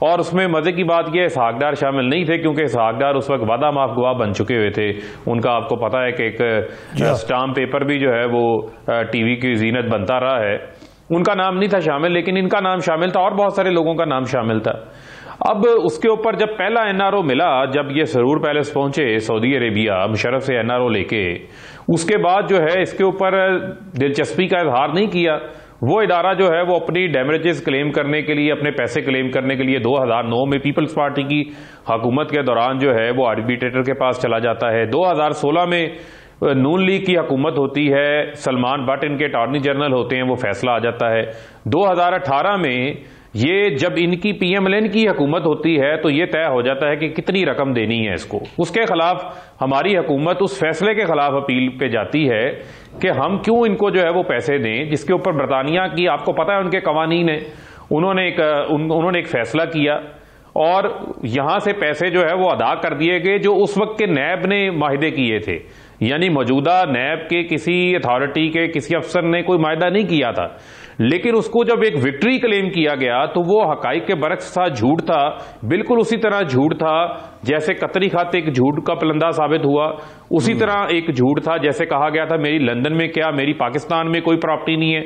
اور اس میں مزے کی بات یہ اسحاق ڈار شامل نہیں تھے کیونکہ اسحاق ڈار اس وقت وعدہ معاف گواہ بن چکے ہوئے تھے. ان کا آپ کو پتا ہے کہ ایک اسٹامپ پیپر بھی جو ہے وہ ٹی وی کی زینت بنتا رہا ہے. ان کا نام نہیں تھا شامل لیکن ان کا نام شامل تھا اور بہت سارے لوگوں کا نام شامل تھا. اب اس کے اوپر جب پہلا این آر او ملا, جب یہ سرور پیلس پہنچے سعودی عربیہ مشرف سے این آر او لے کے, اس کے بعد جو ہے اس کے اوپر دلچسپی کا اظہار نہیں کیا. وہ ادارہ جو ہے وہ اپنی ڈیمیجز کلیم کرنے کے لیے, اپنے پیسے کلیم کرنے کے لیے 2009 میں پیپلز پارٹی کی حکومت کے دوران جو ہے وہ آربیٹریٹر کے پاس چلا جاتا ہے. 2016 میں نون لیگ کی حکومت ہوتی ہے, سلمان بٹ ان کے اٹارنی جنرل ہوتے ہیں, وہ فیصلہ آ جاتا ہے. 2018 میں یہ جب ان کی پی ایم ایل این کی حکومت ہوتی ہے تو یہ طے ہو جاتا ہے کہ کتنی رقم دینی ہے اس کو. اس کے خلاف ہماری حکومت اس فیصلے کے خلاف اپیل پہ جاتی ہے کہ ہم کیوں ان کو جو ہے وہ پیسے دیں, جس کے اوپر برطانیہ کی آپ کو پتہ ہے ان کے قوانین ہیں. انہوں نے ایک فیصلہ کیا اور یہاں سے پیسے جو ہے وہ ادا کر دیے گئے جو اس وقت کے نیب نے معاہدے کیے تھے. یعنی موجودہ نیب کے کسی اتھارٹی کے کسی افسر نے کوئی معاہدہ نہیں کیا تھا, لیکن اس کو جب ایک وکٹری کلیم کیا گیا تو وہ حقائق کے برعکس تھا, جھوٹ تھا, بالکل اسی طرح جھوٹ تھا جیسے قطری خط ایک جھوٹ کا پلندہ ثابت ہوا, اسی طرح ایک جھوٹ تھا جیسے کہا گیا تھا میری لندن میں کیا, میری پاکستان میں کوئی پراپرٹی نہیں ہے.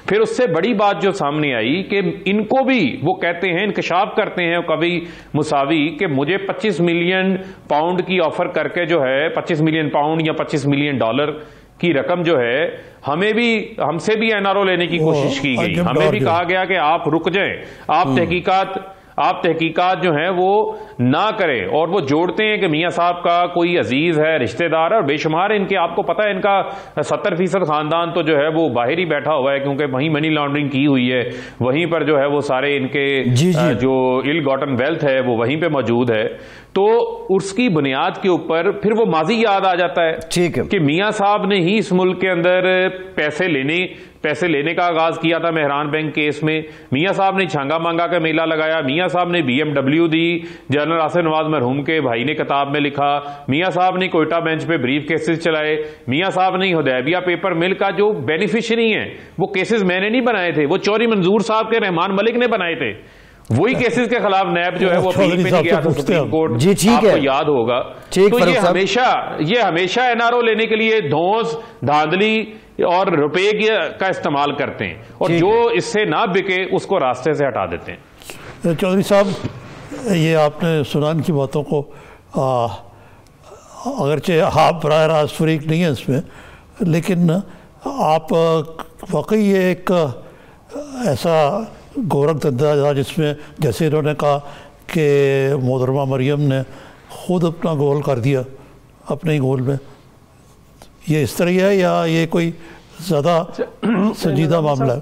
پھر اس سے بڑی بات جو سامنے آئی کہ ان کو بھی وہ کہتے ہیں, انکشاف کرتے ہیں کبھی مساوی کہ مجھے 25 ملین پاؤنڈ کی آفر کر کے جو ہے 25 ملین پاؤنڈ یا 25 ملین ڈالر کی رقم جو ہے ہم سے بھی این آر او لینے کی کوشش کی گئی. ہمیں بھی کہا گیا کہ آپ رک جائیں, آپ تحقیقات جو ہیں وہ نہ کریں. اور وہ جوڑتے ہیں کہ میاں صاحب کا کوئی عزیز ہے, رشتہ دار ہے, اور بے شمار ان کے, آپ کو پتہ ہے ان کا 70% خاندان تو جو ہے وہ باہر ہی بیٹھا ہوا ہے کیونکہ وہیں منی لانڈرنگ کی ہوئی ہے, وہیں پر جو ہے وہ سارے ان کے جو ال گاٹن ویلتھ ہے وہ وہیں پہ موجود ہے. تو اس کی بنیاد کے اوپر پھر وہ ماضی یاد آ جاتا ہے کہ میاں صاحب نے ہی اس ملک کے اندر پیسے لینے کا آغاز کیا تھا مہران بینک کیس میں. میاں صاحب نے چھانگا مانگا کا میلہ لگایا, میاں صاحب نے بی ایم ڈبلیو دی, جنرل آصف نواز مرحوم کے بھائی نے کتاب میں لکھا, میاں صاحب نے کوئٹہ بینچ پہ بریف کیسز چلائے, میاں صاحب نے حدیبیہ پیپر مل کا جو بینیفیشری ہیں وہ کیسز میں نے نہیں بنائے تھے, وہ چوری منظور صاحب کے رحمان ملک نے بنائے تھے. وہی کیسز کے خلاف نیب جو ہے وہ اپیل پہ نہیں گیا تھا سپریم کورٹ, آپ کو یاد ہوگا. تو یہ ہمیشہ این آر او لینے کے لیے دھونس, دھاندلی اور روپے کا استعمال کرتے ہیں, اور جو اس سے نہ بکے اس کو راستے سے ہٹا دیتے ہیں. چودھری صاحب, یہ آپ نے سنا ان کی باتوں کو, اگرچہ آپ براہ راست فریق نہیں ہیں اس میں, لیکن آپ واقعی یہ ایک ایسا گورکھ دھندا تھا جس میں جیسے انہوں نے کہا کہ محترمہ مریم نے خود اپنا گول کر دیا اپنے ہی گول میں, یہ اس طرح ہے یا یہ کوئی زیادہ سنجیدہ معاملہ ہے؟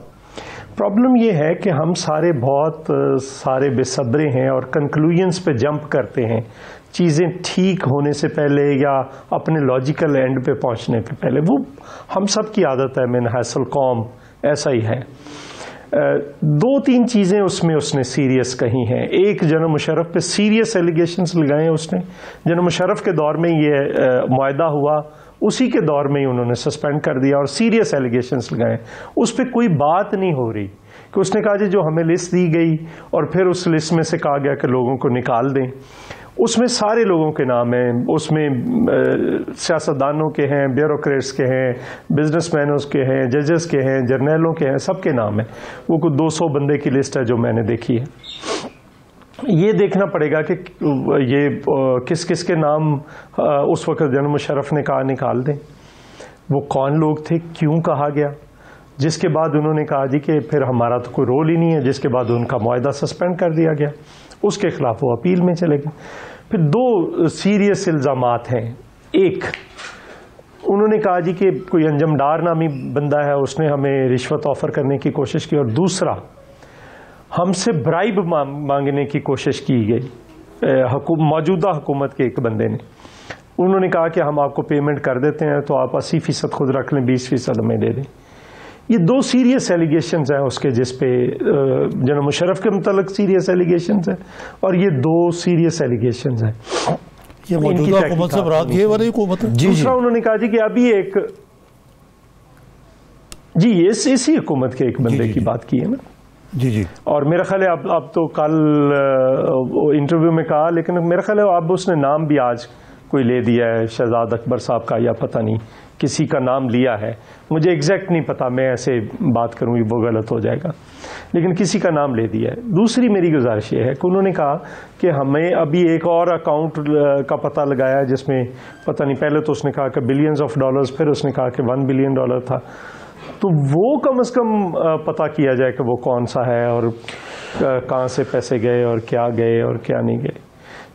پرابلم یہ ہے کہ ہم بہت سارے بے صبرے ہیں اور کنکلوژنس پہ جمپ کرتے ہیں چیزیں ٹھیک ہونے سے پہلے یا اپنے لاجیکل اینڈ پہ پہنچنے پہ پہلے. وہ ہم سب کی عادت ہے, من حیث القوم ایسا ہی ہے. 2-3 چیزیں اس نے سیریس کہی ہیں. ایک جنرل مشرف پہ سیریس ایلیگیشنز لگائے اس نے. جنرل مشرف کے دور میں یہ معاہدہ ہوا, اسی کے دور میں ہی انہوں نے سسپینڈ کر دیا اور سیریس ایلیگیشنز لگائے. اس پہ کوئی بات نہیں ہو رہی کہ اس نے کہا جی جو ہمیں لسٹ دی گئی اور پھر اس لسٹ میں سے کہا گیا کہ لوگوں کو نکال دیں. اس میں سارے لوگوں کے نام ہیں, اس میں سیاستدانوں کے ہیں, بیوروکریٹس کے ہیں, بزنس مینوں کے ہیں, ججز کے ہیں, جرنیلوں کے ہیں, سب کے نام ہیں. وہ کوئی 200 بندے کی لسٹ ہے جو میں نے دیکھی ہے. یہ دیکھنا پڑے گا کہ یہ کس کس کے نام اس وقت جنرل مشرف نے کہا نکال دیں, وہ کون لوگ تھے, کیوں کہا گیا. جس کے بعد انہوں نے کہا جی کہ پھر ہمارا تو کوئی رول ہی نہیں ہے, جس کے بعد ان کا معاہدہ سسپینڈ کر دیا گیا, اس کے خلاف وہ اپیل میں چلے گئے. پھر 2 سیریس الزامات ہیں. ایک, انہوں نے کہا جی کہ کوئی انجم ڈار نامی بندہ ہے, اس نے ہمیں رشوت آفر کرنے کی کوشش کی, اور دوسرا ہم سے برائب مانگنے کی کوشش کی گئی موجودہ حکومت کے ایک بندے نے. انہوں نے کہا کہ ہم آپ کو پیمنٹ کر دیتے ہیں تو آپ 80% خود رکھ لیں, 20% ہمیں دے دیں. یہ 2 سیریس ایلیگیشنز ہیں اس کے, جس پہ جنرل مشرف کے متعلق سیریس ایلیگیشنز ہیں, اور یہ 2 سیریس ایلیگیشنز ہیں. یہ موجودہ حکومت سے برات یہ والی حکومت ہے. دوسرا انہوں نے کہا جی کہ ابھی ایک اسی حکومت کے ایک بندے کی بات کی ہے نا, جی جی. اور میرا خیال ہے اب تو کل انٹرویو میں کہا، لیکن میرا خیال ہے اب اس نے نام بھی آج کوئی لے دیا ہے، شہزاد اکبر صاحب کا، یا پتہ نہیں کسی کا نام لیا ہے، مجھے ایگزیکٹ نہیں پتا، میں ایسے بات کروں گی وہ غلط ہو جائے گا، لیکن کسی کا نام لے دیا ہے. دوسری میری گزارش یہ ہے کہ انہوں نے کہا کہ ہمیں ابھی ایک اور اکاؤنٹ کا پتہ لگایا ہے جس میں پتہ نہیں، پہلے تو اس نے کہا کہ بلینز آف ڈالرز، پھر اس نے کہا کہ $1 بلین تھا، تو وہ کم از کم پتہ کیا جائے کہ وہ کون سا ہے اور کہاں سے پیسے گئے اور کیا نہیں گئے.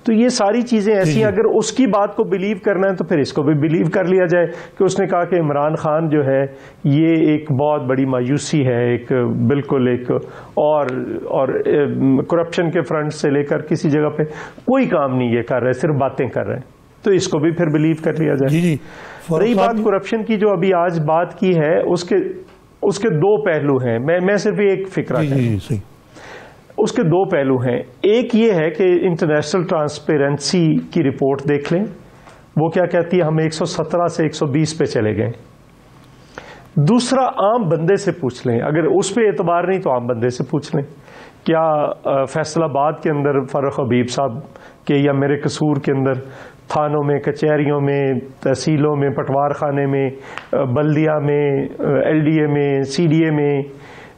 تو یہ ساری چیزیں ایسی ہیں، اگر اس کی بات کو بلیو کرنا ہے تو پھر اس کو بھی بلیو کر لیا جائے کہ اس نے کہا کہ عمران خان جو ہے یہ ایک بہت بڑی مایوسی ہے، ایک بالکل ایک اور کرپشن کے فرنٹ سے لے کر کسی جگہ پہ کوئی کام نہیں یہ کر رہے، صرف باتیں کر رہے ہیں، تو اس کو بھی پھر بلیو کر لیا جائے. جی جی. رہی بات کرپشن کی جو ابھی آج بات کی ہے، اس کے دو پہلو ہیں، میں صرف ایک فکرہ صحیح. اس کے دو پہلو ہیں. ایک یہ ہے کہ انٹرنیشنل ٹرانسپیرنسی کی رپورٹ دیکھ لیں، وہ کیا کہتی ہے، ہم 117 سے 120 پہ چلے گئے. دوسرا عام بندے سے پوچھ لیں، اگر اس پہ اعتبار نہیں تو عام بندے سے پوچھ لیں، کیا فیصل آباد کے اندر فاروق حبیب صاحب کے یا میرے قصور کے اندر تھانوں میں، کچہریوں میں، تحصیلوں میں، پٹوار خانے میں، بلدیہ میں، LDA میں، CDA میں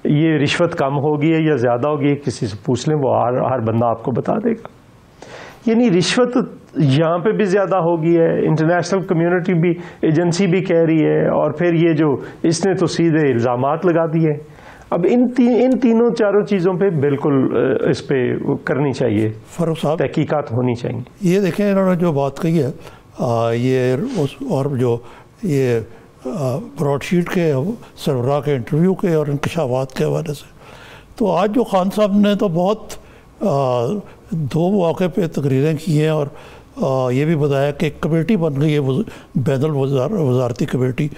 یہ رشوت کم ہوگی ہے یا زیادہ ہوگی؟ کسی سے پوچھ لیں، وہ ہر بندہ آپ کو بتا دے گا. یعنی رشوت یہاں پہ بھی زیادہ ہوگی ہے، انٹرنیشنل کمیونٹی بھی، ایجنسی بھی کہہ رہی ہے، اور پھر یہ جو اس نے تو سیدھے الزامات لگا دیے. اب ان تینوں چاروں چیزوں پہ بالکل اس پہ کرنی چاہیے، فاروق صاحب تحقیقات ہونی چاہیے. یہ دیکھیں انہوں نے جو بات کہی ہے، یہ اور جو یہ براڈ شیٹ کے سربراہ کے انٹرویو کے اور انکشافات کے حوالے سے، تو آج جو خان صاحب نے تو بہت دو مواقع پہ تقریریں کی ہیں، اور یہ بھی بتایا کہ ایک کمیٹی بن گئی ہے بین الوزارتی کمیٹی.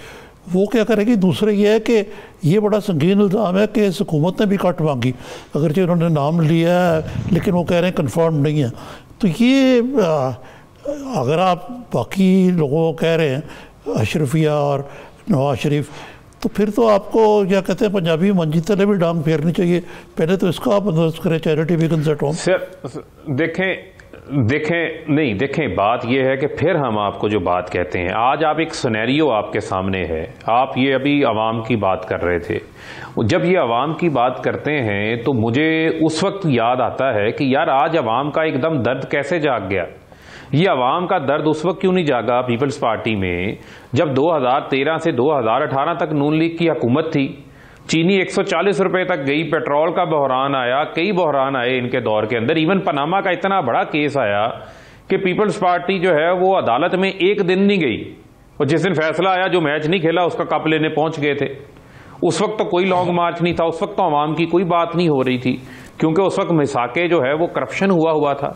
وہ کیا کرے گی؟ دوسرے یہ ہے کہ یہ بڑا سنگین الزام ہے کہ اس حکومت نے بھی کٹ مانگی، اگرچہ انہوں نے نام لیا ہے لیکن وہ کہہ رہے ہیں کنفرم نہیں ہے. تو یہ اگر آپ باقی لوگوں کو کہہ رہے ہیں، اشرفیہ اور نواز شریف، تو پھر تو آپ کو کیا کہتے ہیں پنجابی منجی تلے بھی ڈانگ پھیرنی چاہیے. پہلے تو اس کا آپ بندوبست کریں، چیریٹی ویگنز ایٹ ہوم. سر دیکھیں بات یہ ہے کہ پھر ہم آپ کو جو بات کہتے ہیں، آج آپ ایک سینیریو آپ کے سامنے ہے، آپ یہ ابھی عوام کی بات کر رہے تھے. جب یہ عوام کی بات کرتے ہیں تو مجھے اس وقت یاد آتا ہے کہ یار آج عوام کا ایک دم درد کیسے جاگ گیا. یہ عوام کا درد اس وقت کیوں نہیں جاگا پیپلز پارٹی میں جب 2013 سے 2018 تک نون لیگ کی حکومت تھی؟ چینی 140 روپے تک گئی، پیٹرول کا بحران آیا، کئی بحران آئے ان کے دور کے اندر، ایون پاناما کا اتنا بڑا کیس آیا کہ پیپلز پارٹی جو ہے وہ عدالت میں ایک دن نہیں گئی، اور جس دن فیصلہ آیا جو میچ نہیں کھیلا اس کا کپ لینے پہنچ گئے تھے. اس وقت تو کوئی لانگ مارچ نہیں تھا، اس وقت تو عوام کی کوئی بات نہیں ہو رہی تھی، کیونکہ اس وقت مساکے جو ہے وہ کرپشن ہوا تھا.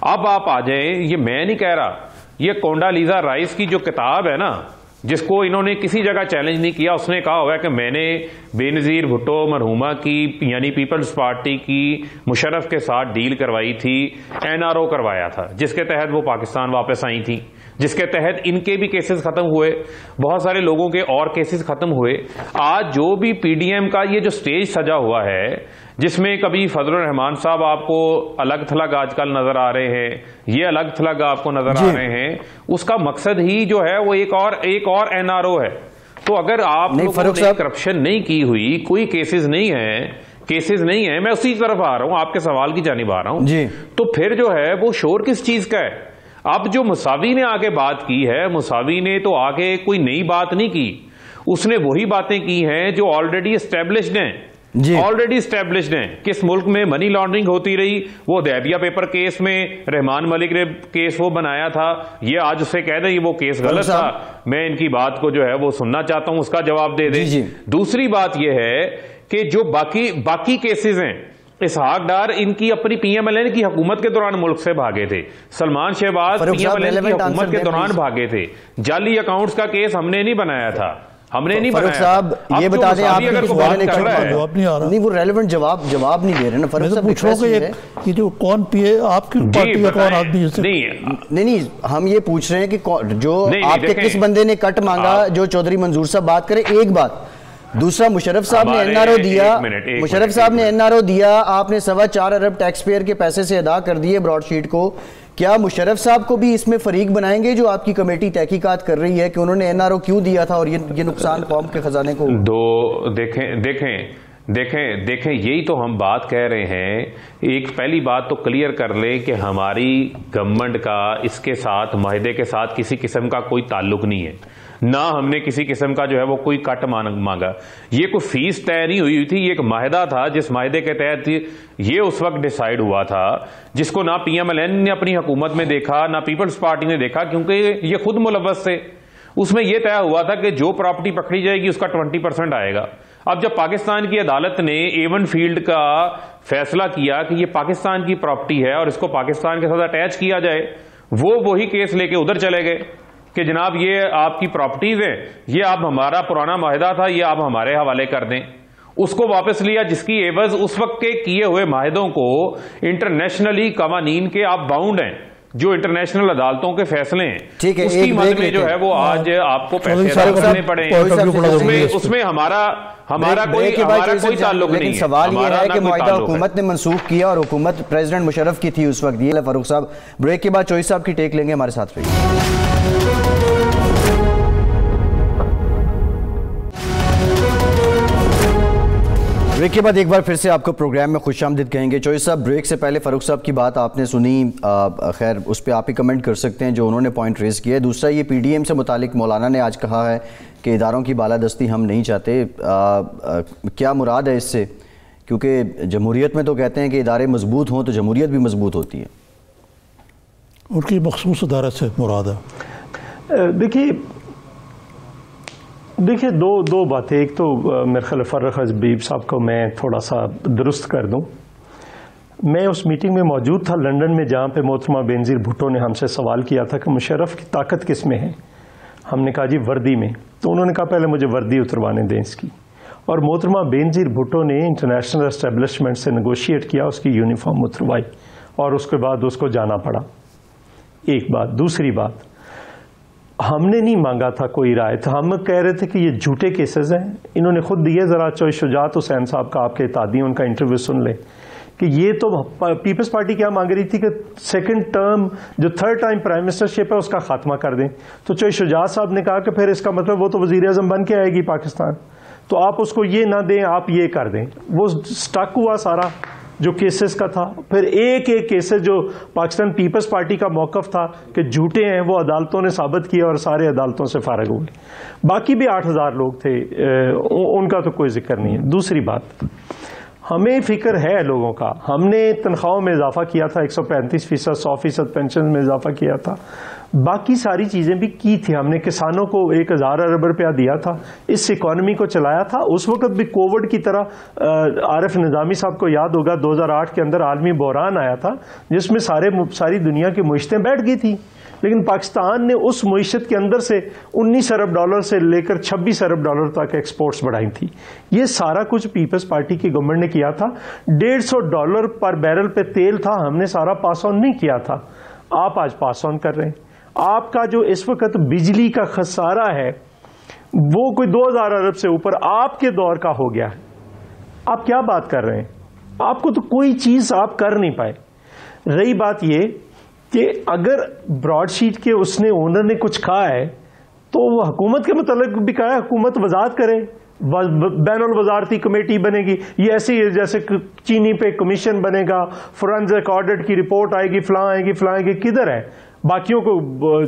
اب آپ آ جائیں، یہ میں نہیں کہہ رہا، یہ کونڈا لیزا رائس کی جو کتاب ہے نا، جس کو انہوں نے کسی جگہ چیلنج نہیں کیا، اس نے کہا ہوا کہ میں نے بے نظیر بھٹو مرحومہ کی یعنی پیپلز پارٹی کی مشرف کے ساتھ ڈیل کروائی تھی، NRO کروایا تھا، جس کے تحت وہ پاکستان واپس آئی تھیں، جس کے تحت ان کے بھی کیسز ختم ہوئے، بہت سارے لوگوں کے اور کیسز ختم ہوئے. آج جو بھی PDM کا یہ جو سٹیج سجا ہوا ہے، جس میں کبھی فضل الرحمان صاحب آپ کو الگ تھلگ آج کل نظر آ رہے ہیں، یہ الگ تھلگ آپ کو نظر آ رہے ہیں، اس کا مقصد ہی جو ہے وہ ایک اور NRO ہے. تو اگر آپ لوگوں نے کرپشن نہیں کی ہوئی، کوئی کیسز نہیں ہیں، میں اسی طرف آ رہا ہوں، آپ کے سوال کی جانب آ رہا ہوں، تو پھر جو ہے وہ شور کس چیز کا ہے؟ اب جو مساوی نے آگے بات کی ہے، مساوی نے تو آگے کوئی نئی بات نہیں کی، اس نے وہی باتیں کی ہیں جو آلریڈی اسٹیبلشڈ ہیں. کس ملک میں منی لانڈرنگ ہوتی رہی، وہ دہبیہ پیپر کیس میں رحمان ملک نے کیس وہ بنایا تھا، یہ آج اسے کہہ دیں وہ کیس غلط تھا، میں ان کی بات کو جو ہے وہ سننا چاہتا ہوں، اس کا جواب دے دیں. دوسری بات یہ ہے کہ جو باقی کیسز ہیں، اسحاق ڈار ان کی اپنی PMLN کی حکومت کے دوران ملک سے بھاگے تھے، سلمان شہباز PMLN کی حکومت کے دوران بھاگے تھے، جعلی اکاؤنٹس کا کیس ہم نے نہیں بنایا تھا، ہم نے نہیں بنایا. فاروق صاحب یہ بتا دیں، آپ اگر سوال نہیں وہ ریلیونٹ جواب نہیں دے رہے نا فاروق صاحب. پوچھو کہ یہ جو کون آپ کی پارٹی کا کون آدمی نہیں، ہم یہ پوچھ رہے ہیں کہ جو آپ کے کس بندے نے کٹ مانگا، جو چودھری منظور صاحب بات کرے. ایک بات دوسرا مشرف صاحب نے NRO دیا، مشرف صاحب نے NRO دیا، آپ نے 4.25 ارب ٹیکس پیئر کے پیسے سے ادا کر دیے براڈ شیٹ کو. کیا مشرف صاحب کو بھی اس میں فریق بنائیں گے جو آپ کی کمیٹی تحقیقات کر رہی ہے کہ انہوں نے NRO کیوں دیا تھا اور یہ نقصان قوم کے خزانے کو؟ دیکھیں یہی تو ہم بات کہہ رہے ہیں. ایک پہلی بات تو کلیئر کر لیں کہ ہماری گورنمنٹ کا اس کے ساتھ معاہدے کے ساتھ کسی قسم کا کوئی تعلق نہیں ہے، نہ ہم نے کسی قسم کا جو ہے وہ کوئی کٹ مانگا. یہ کوئی فیس طے نہیں ہوئی تھی، یہ ایک معاہدہ تھا جس معاہدے کے تحت یہ اس وقت ڈیسائیڈ ہوا تھا، جس کو نہ PMLN نے اپنی حکومت میں دیکھا نہ پیپلز پارٹی نے دیکھا، کیونکہ یہ خود ملوث تھے. اس میں یہ طے ہوا تھا کہ جو پراپرٹی پکڑی جائے گی اس کا 20% آئے گا. اب جب پاکستان کی عدالت نے A1 فیلڈ کا فیصلہ کیا کہ یہ پاکستان کی پراپرٹی ہے اور اس کو پاکستان کے ساتھ اٹیچ کیا جائے، وہی کیس لے کے ادھر چلے گئے کہ جناب یہ آپ کی پراپرٹیز ہیں، یہ آپ ہمارا پرانا معاہدہ تھا، یہ آپ ہمارے حوالے کر دیں. اس کو واپس لیا جس کی عوض اس وقت کے کیے ہوئے معاہدوں کو انٹرنیشنلی قوانین کے آپ باؤنڈ ہیں، جو انٹرنیشنل عدالتوں کے فیصلے ہیں، اس کی مد میں جو ہے وہ آج آپ کو پیسے ادا کرنے پڑے. اس میں ہمارا کوئی تعلق نہیں ہے. لیکن سوال یہ ہے کہ معاہدہ حکومت نے منسوخ کیا اور حکومت پریزیڈنٹ مشرف کی تھی اس وقت. یہ فاروق صاحب بریک کے بعد چوئی صاحب کی ٹیک لیں گے، ہمارے ساتھ رہیے. بریک کے بعد ایک بار پھر سے آپ کو پروگرام میں خوش آمدید کہیں گے. چوئی صاحب، بریک سے پہلے فاروق صاحب کی بات آپ نے سنی، خیر اس پہ آپ ہی کمنٹ کر سکتے ہیں جو انہوں نے پوائنٹ ریز کیا ہے. دوسرا یہ PDM سے متعلق مولانا نے آج کہا ہے کہ اداروں کی بالادستی ہم نہیں چاہتے. کیا مراد ہے اس سے؟ کیونکہ جمہوریت میں تو کہتے ہیں کہ ادارے مضبوط ہوں تو جمہوریت بھی مضبوط ہوتی ہے. ان کی مخصوص ادارت سے مراد ہے. دیکھیے دو باتیں. ایک تو میرے خیال فرخ حبیب صاحب کو میں تھوڑا سا درست کر دوں. میں اس میٹنگ میں موجود تھا لنڈن میں جہاں پہ محترمہ بینظیر بھٹو نے ہم سے سوال کیا تھا کہ مشرف کی طاقت کس میں ہے. ہم نے کہا جی وردی میں. تو انہوں نے کہا پہلے مجھے وردی اتروانے دیں اس کی. اور محترمہ بینظیر بھٹو نے انٹرنیشنل اسٹیبلشمنٹ سے نیگوشیٹ کیا، اس کی یونیفارم اتروائی اور اس کے بعد اس کو جانا پڑا. ایک بات. دوسری بات، ہم نے نہیں مانگا تھا کوئی رائے، ہم کہہ رہے تھے کہ یہ جھوٹے کیسز ہیں. انہوں نے خود دیے. ذرا چوئی شجاعت حسین صاحب کا، آپ کے اتحادی، ان کا انٹرویو سن لیں کہ یہ تو پیپلز پارٹی کیا مانگ رہی تھی کہ سیکنڈ ٹرم جو 3rd ٹائم پرائم منسٹرشپ ہے اس کا خاتمہ کر دیں. تو چوئی شجاعت صاحب نے کہا کہ پھر اس کا مطلب وہ تو وزیر اعظم بن کے آئے گی پاکستان، تو آپ اس کو یہ نہ دیں، آپ یہ کر دیں. وہ سٹک ہوا سارا جو کیسز کا تھا. پھر ایک کیسز جو پاکستان پیپلز پارٹی کا موقف تھا کہ جھوٹے ہیں، وہ عدالتوں نے ثابت کیا اور سارے عدالتوں سے فارغ ہوئے. باقی بھی 8000 لوگ تھے، ان کا تو کوئی ذکر نہیں ہے. دوسری بات، ہمیں فکر ہے لوگوں کا. ہم نے تنخواہوں میں اضافہ کیا تھا 135%، 100% پینشن میں اضافہ کیا تھا، باقی ساری چیزیں بھی کی تھی. ہم نے کسانوں کو 1000 ارب روپیہ دیا تھا، اس اکانومی کو چلایا تھا. اس وقت بھی کووڈ کی طرح عارف نظامی صاحب کو یاد ہوگا 2008 کے اندر عالمی بحران آیا تھا جس میں ساری دنیا کی معیشتیں بیٹھ گئی تھیں، لیکن پاکستان نے اس معیشت کے اندر سے $19 ارب سے لے کر $26 ارب تک ایکسپورٹس بڑھائی تھی. یہ سارا کچھ پیپلز پارٹی کی گورنمنٹ نے کیا تھا. $150 پر بیرل پہ تیل تھا، ہم نے سارا پاس آن نہیں کیا تھا. آپ آج پاس آن کر رہے ہیں. آپ کا جو اس وقت بجلی کا خسارہ ہے وہ کوئی 2000 ارب سے اوپر آپ کے دور کا ہو گیا ہے. آپ کیا بات کر رہے ہیں؟ آپ کو تو کوئی چیز آپ کر نہیں پائے. رہی بات یہ کہ اگر براڈ شیٹ کے اس نے اونر نے کچھ کہا ہے تو وہ حکومت کے متعلق بھی کہا ہے، حکومت وضاحت کرے، بین الوزارتی کمیٹی بنے گی. یہ ایسے ہی جیسے چینی پہ کمیشن بنے گا، فورنزک آڈٹ کی رپورٹ آئے گی، فلاں آئے گی، فلاں آئے گی. کدھر ہے؟ باقیوں کو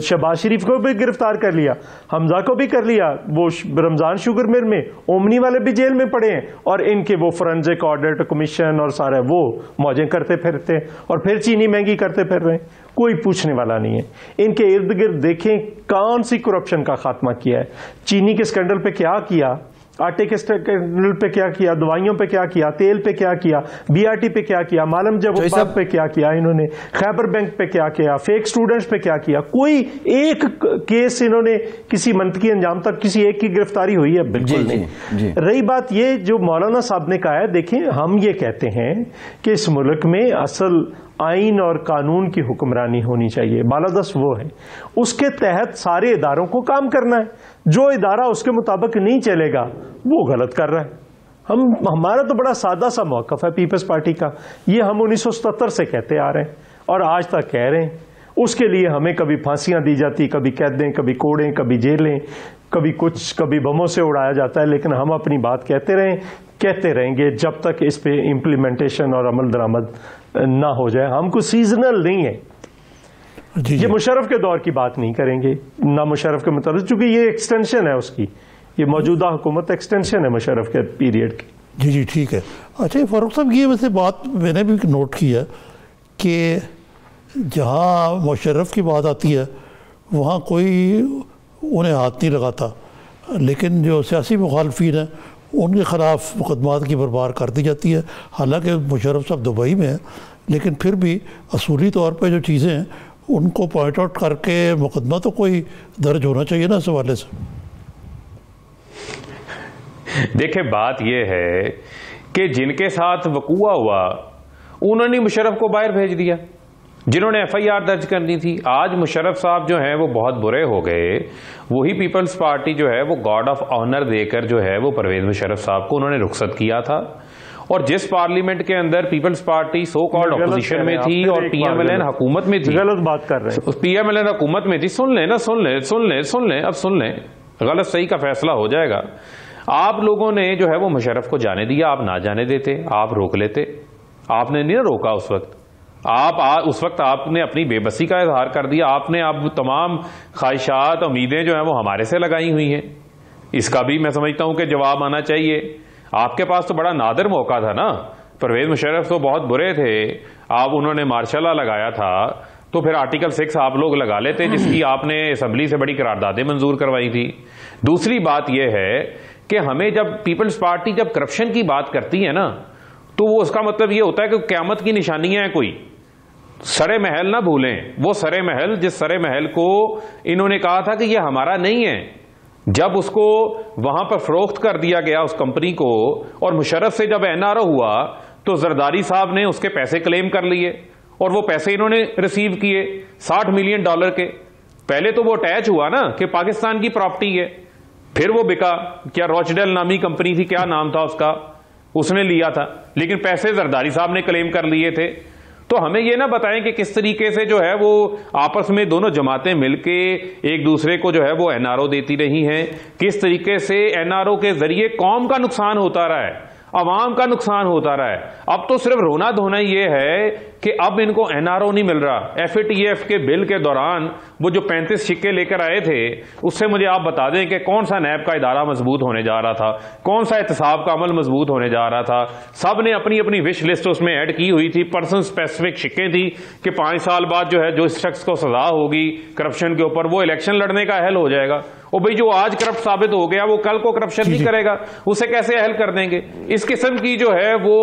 شہباز شریف کو بھی گرفتار کر لیا، حمزہ کو بھی کر لیا، وہ رمضان شوگر مل میں اومنی والے بھی جیل میں پڑے ہیں، اور ان کے وہ فورنزک آڈٹ کمیشن اور سارے وہ موجیں کرتے پھرتے، اور پھر چینی مہنگی کرتے پھر رہے ہیں. کوئی پوچھنے والا نہیں ہے. ان کے ارد گرد دیکھیں کون سی کرپشن کا خاتمہ کیا ہے. چینی کے اسکینڈل پہ کیا کیا، آٹے کے اسکینڈل پہ کیا کیا، دوائیوں پہ کیا کیا، تیل پہ کیا کیا، BRT پہ کیا کیا، معلم جب پہ کیا کیا انہوں نے، خیبر بینک پہ کیا کیا، فیک سٹوڈنٹس پہ کیا کیا. کوئی ایک کیس انہوں نے کسی منطقی انجام تک کسی ایک کی گرفتاری ہوئی ہے؟ بالکل نہیں. رہی بات یہ جو مولانا صاحب نے کہا ہے، دیکھیں ہم یہ کہتے ہیں کہ اس ملک میں اصل آئین اور قانون کی حکمرانی ہونی چاہیے، بالادست وہ ہے، اس کے تحت سارے اداروں کو کام کرنا ہے، جو ادارہ اس کے مطابق نہیں چلے گا وہ غلط کر رہا ہے۔ ہمارا تو بڑا سادہ سا موقف ہے پیپلز پارٹی کا، یہ ہم 1977 سے کہتے آ رہے ہیں اور آج تک کہہ رہے ہیں۔ اس کے لیے ہمیں کبھی پھانسیاں دی جاتی، کبھی قیدیں، کبھی کوڑیں، کبھی جیلیں، کبھی کچھ، کبھی بموں سے اڑایا جاتا ہے، لیکن ہم اپنی بات کہتے رہیں گے جب تک اس پہ امپلیمنٹیشن اور عمل درآمد نہ ہو جائے۔ ہم کو سیزنل نہیں ہے، یہ مشرف کے دور کی بات نہیں کریں گے، نہ مشرف کے متعلق، چونکہ یہ ایکسٹینشن ہے اس کی، یہ موجودہ حکومت ایکسٹینشن ہے مشرف کے پیریڈ کی۔ جی ٹھیک ہے۔ اچھا فاروق صاحب، یہ ویسے بات میں نے بھی نوٹ کی ہے کہ جہاں مشرف کی بات آتی ہے وہاں کوئی انہیں ہاتھ نہیں لگاتا، لیکن جو سیاسی مخالفین ہیں ان کے خلاف مقدمات کی بربار کر دی جاتی ہے۔ حالانکہ مشرف صاحب دبئی میں ہیں، لیکن پھر بھی اصولی طور پہ جو چیزیں ہیں ان کو پوائنٹ آؤٹ کر کے مقدمہ تو کوئی درج ہونا چاہیے نا اس حوالے سے۔ دیکھیں بات یہ ہے کہ جن کے ساتھ وقوع ہوا انہوں نے مشرف کو باہر بھیج دیا، جنہوں نے ایف آئی آر درج کرنی تھی۔ آج مشرف صاحب جو ہیں وہ بہت برے ہو گئے، وہی پیپلز پارٹی جو ہے وہ گارڈ آف آنر دے کر جو ہے وہ پرویز مشرف صاحب کو انہوں نے رخصت کیا تھا، اور جس پارلیمنٹ کے اندر peoples party so called opposition میں تھی اور پی ایم ایل این حکومت میں تھی، غلط بات کر رہے ہیں، پی ایم ایل این حکومت میں تھی، سن لیں نا، سن لیں، اب سن لیں، غلط صحیح کا فیصلہ ہو جائے گا۔ آپ لوگوں نے جو ہے وہ مشرف کو جانے دیا، آپ نہ جانے دیتے، آپ روک لیتے، آپ نے نہیں روکا اس وقت، اس وقت آپ نے اپنی بے بسی کا اظہار کر دیا، آپ نے اب تمام خواہشات امیدیں جو ہیں وہ ہمارے سے لگائی ہوئی ہیں۔ اس کا بھی میں سمجھتا ہوں کہ جواب آنا چاہیے۔ آپ کے پاس تو بڑا نادر موقع تھا نا، پرویز مشرف تو بہت برے تھے، آپ انہوں نے مارشل لا لگایا تھا تو پھر آرٹیکل 6 آپ لوگ لگا لیتے، جس کی آپ نے اسمبلی سے بڑی قراردادیں منظور کروائی تھی۔ دوسری بات یہ ہے کہ ہمیں جب پیپلز پارٹی جب کرپشن کی بات کرتی ہے نا تو وہ اس کا مطلب یہ ہوتا ہے کہ قیامت کی نشانیاں ہیں کوئی۔ سرے محل نہ بھولیں، وہ سرے محل جس سرے محل کو انہوں نے کہا تھا کہ یہ ہمارا نہیں ہے، جب اس کو وہاں پر فروخت کر دیا گیا اس کمپنی کو، اور مشرف سے جب این آر او ہوا تو زرداری صاحب نے اس کے پیسے کلیم کر لیے، اور وہ پیسے انہوں نے ریسیو کیے $60 ملین کے۔ پہلے تو وہ اٹیچ ہوا نا کہ پاکستان کی پراپرٹی ہے، پھر وہ بکا، کیا روچڈیل نامی کمپنی تھی، کیا نام تھا اس کا، اس نے لیا تھا، لیکن پیسے زرداری صاحب نے کلیم کر لیے تھے۔ تو ہمیں یہ نہ بتائیں کہ کس طریقے سے جو ہے وہ آپس میں دونوں جماعتیں مل کے ایک دوسرے کو جو ہے وہ این آر او دیتی رہی ہیں، کس طریقے سے این آر او کے ذریعے قوم کا نقصان ہوتا رہا ہے، عوام کا نقصان ہوتا رہا ہے۔ اب تو صرف رونا دھونا یہ ہے کہ اب ان کو این آر او نہیں مل رہا۔ ایف اے ٹی ایف کے بل کے دوران وہ جو 35 سکے لے کر آئے تھے، اس سے مجھے آپ بتا دیں کہ کون سا نیب کا ادارہ مضبوط ہونے جا رہا تھا، کون سا احتساب کا عمل مضبوط ہونے جا رہا تھا۔ سب نے اپنی اپنی وش لسٹ اس میں ایڈ کی ہوئی تھی، پرسن اسپیسیفک سکے تھی کہ 5 سال بعد جو ہے جو اس شخص کو سزا ہوگی کرپشن کے اوپر وہ الیکشن لڑنے کا اہل ہو جائے گا۔ اور بھئی جو آج کرپٹ ثابت ہو گیا وہ کل کو کرپشن نہیں کرے گا، اسے کیسے اہل کر دیں گے؟ اس قسم کی جو ہے وہ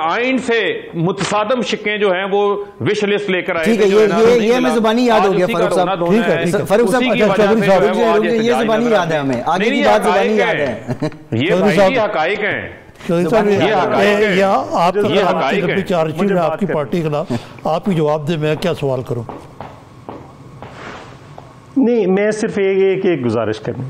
آئین سے متصادم شکیں جو ہیں وہ وش لسٹ لے کر آئے تھے۔ یہ ہمیں زبانی یاد ہو گیا فاروق صاحب، فاروق صاحب یہ زبانی یاد ہے، ہمیں آگے کی بات زبانی یاد ہے۔ یہ بھائی حقائق ہیں، آپ کی پارٹی کے خلاف آپ ہی جواب دیں، میں کیا سوال کروں؟ نہیں، میں صرف ایک گزارش کرنی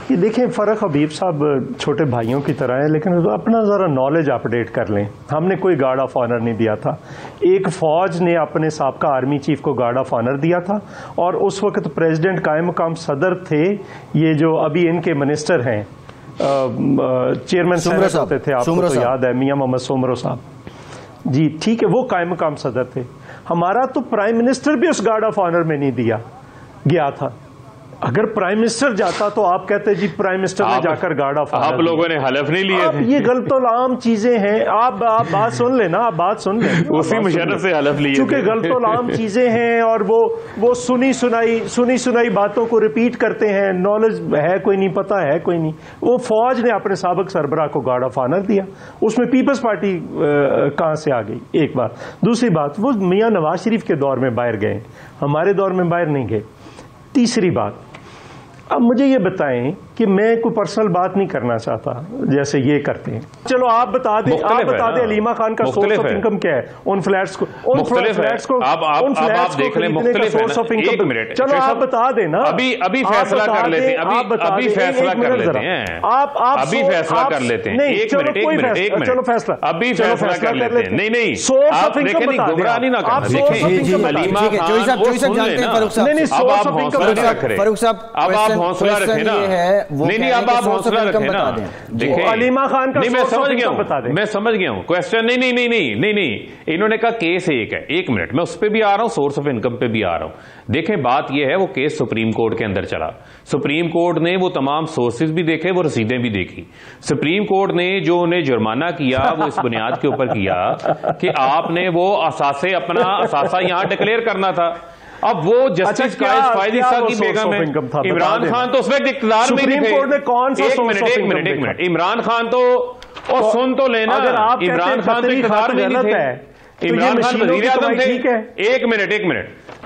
کہ دیکھیں فرق حبیب صاحب چھوٹے بھائیوں کی طرح ہے، لیکن اپنا ذرا نالج اپڈیٹ کر لیں۔ ہم نے کوئی گارڈ آف آنر نہیں دیا تھا، ایک فوج نے اپنے سابقہ آرمی چیف کو گارڈ آف آنر دیا تھا، اور اس وقت پریزیڈنٹ قائم مقام صدر تھے، یہ جو ابھی ان کے منسٹر ہیں چیئرمین سینٹ ہوتے تھے، آپ کو تو یاد ہے، میاں محمد سومرو صاحب، جی ٹھیک ہے، وہ قائم مقام صدر تھے۔ ہمارا تو پرائم منسٹر بھی اس گارڈ آف آنر میں نہیں دیا گیا تھا۔ اگر پرائم منسٹر جاتا تو آپ کہتے جی پرائم منسٹر نے جا کر گارڈ آف آنر، آپ لوگوں نے حلف نہیں لیے تھے، یہ غلط العام چیزیں ہیں۔ آپ بات سن لیں نا، آپ بات سن لیں، اسی مشرف سے حلف لیے، چونکہ غلط العام چیزیں ہیں اور وہ سنی سنائی باتوں کو ریپیٹ کرتے ہیں، نالج ہے کوئی نہیں، پتہ ہے کوئی نہیں۔ وہ فوج نے اپنے سابق سربراہ کو گارڈ آف آنر دیا، اس میں پیپلز پارٹی کہاں سے آ گئی؟ ایک بات۔ دوسری بات، وہ میاں نواز شریف کے دور میں باہر گئے، ہمارے دور میں باہر نہیں گئے۔ تیسری بات، اب مجھے یہ بتائیں کہ میں کوئی پرسنل بات نہیں کرنا چاہتا جیسے یہ کرتے ہیں. چلو آپ بتا دیں علیمہ خان کا سورس آف انکم کیا ہے ان فلیٹس کو, دیکھ لیں مختلف ہے. چلو آپ بتا دیں نا, ابھی فیصلہ کر لیتے ہیں, ابھی فیصلہ کر لیتے ہیں, ابھی فیصلہ کر لیتے ہیں. ایک منٹ چلو فیصلہ ابھی فیصلہ کر لیتے ہیں. نہیں آپ دیکھیں نہیں, گمراہ نہیں نہ کرنا. دیکھیں علیمہ خان اب آپ حوصلہ رکھیں نا. نہیں اب آپ حوصلہ رکھیں نا. دیکھیں علیمہ خان کا میں سمجھ گیا ہوں کوشچن. نہیں انہوں نے کہا کیس ایک ہے. ایک منٹ میں اس پہ بھی آ رہا ہوں, سورس آف انکم پہ بھی آ رہا ہوں. دیکھیں بات یہ ہے, وہ کیس سپریم کورٹ کے اندر چلا. سپریم کورٹ نے وہ تمام سورسز بھی دیکھے, وہ رسیدیں بھی دیکھی. سپریم کورٹ نے جو انہیں جرمانہ کیا وہ اس بنیاد کے اوپر کیا کہ آپ نے وہ اپنا اثاثہ یہاں ڈکلیئر کرنا تھا. اب وہ جسٹس قائد فائز عیسیٰ کی بیگم ہے. عمران خان تو اس وقت اقتدار میں نہیں تھے. ایک منٹ عمران خان تو سن تو لینا, عمران خان تو اقتدار میں نہیں تھے. عمران خان وزیر اعظم تھے. ایک منٹ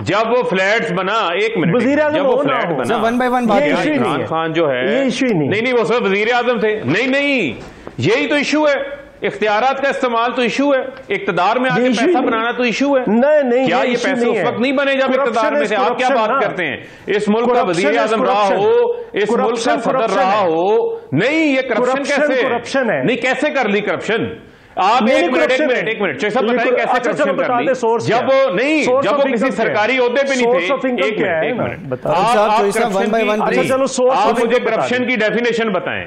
جب وہ فلیٹس بنا, ایک منٹ جب وہ فلیٹ بنا, عمران خان جو ہے نہیں وہ سب وزیر اعظم تھے. نہیں یہی تو ایشو ہے. اختیارات کا استعمال تو ایشو ہے. اقتدار میں آ کے پیسہ بنانا تو ایشو ہے. کیا یہ پیسے اس وقت نہیں بنے جب اقتدار میں تھے؟ آپ کیا بات کرتے ہیں؟ اس ملک کا وزیر اعظم رہا ہو, اس ملک کا صدر رہا ہو. نہیں یہ کرپشن کیسے نہیں کیسے کر لی کرپشن؟ آپ ایک منٹ صاحب بتائیں کیسے کرپشن کر لی جب وہ کسی سرکاری عہدے پہ نہیں تھے. ایک منٹ آپ مجھے کرپشن کی ڈیفینیشن بتائیں.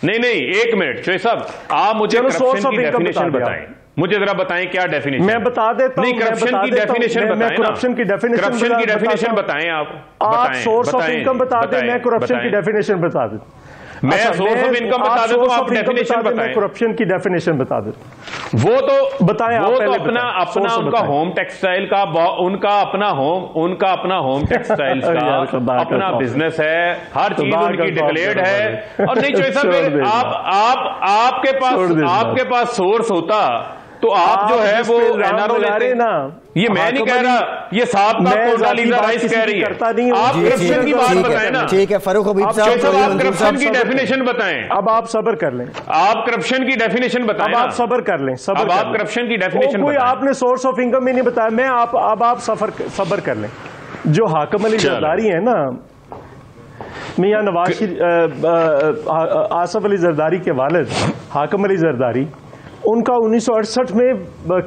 نہیں ایک منٹ چوہے صاحب, آپ مجھے کرپشن کی ڈیفینیشن بتائیں. مجھے ذرا بتائیں کیا ڈیفینیشن. میں بتا دیتا ہوں. نہیں کرپشن کی ڈیفینیشن بتائیں. کرپشن کی ڈیفینیشن بتائیں. آپ سورس آف انکم بتا دیں, میں کرپشن کی ڈیفینیشن بتا دوں. میں سورس آف انکم بتا دوں تو آپ ڈیفینیشن بتائیں. کرپشن کی ڈیفینیشن بتا دیں. وہ تو بتائیں. وہ تو اپنا ان کا ہوم ٹیکسٹائل کا, ان کا اپنا ہوم ٹیکسٹائل کا اپنا بزنس ہے. ہر چیز ان کی ڈکلیئرڈ ہے. اور نہیں چوہے صاحب آپ کے پاس سورس ہوتا تو آپ جو ہے وہ این آر او لیتے نا. یہ میں نہیں کہہ رہا, یہ صاحب کا لیزا رائس کہہ رہی ہے. آپ کرپشن کی بات بتائیں نا. ٹھیک ہے فاروق حبیب صاحب, آپ کرپشن کی ڈیفینیشن بتائیں. اب آپ صبر کر لیں. آپ کرپشن کی ڈیفینیشن بتائیں. اب آپ صبر کر لیں. اب آپ کرپشن کی ڈیفینیشن کوئی آپ نے سورس آف انکم ہی نہیں بتایا. میں اب آپ صبر کر لیں. جو حاکم علی زرداری ہیں نا, میاں نواز آصف علی زرداری کے والد حاکم علی زرداری, ان کا 1968 میں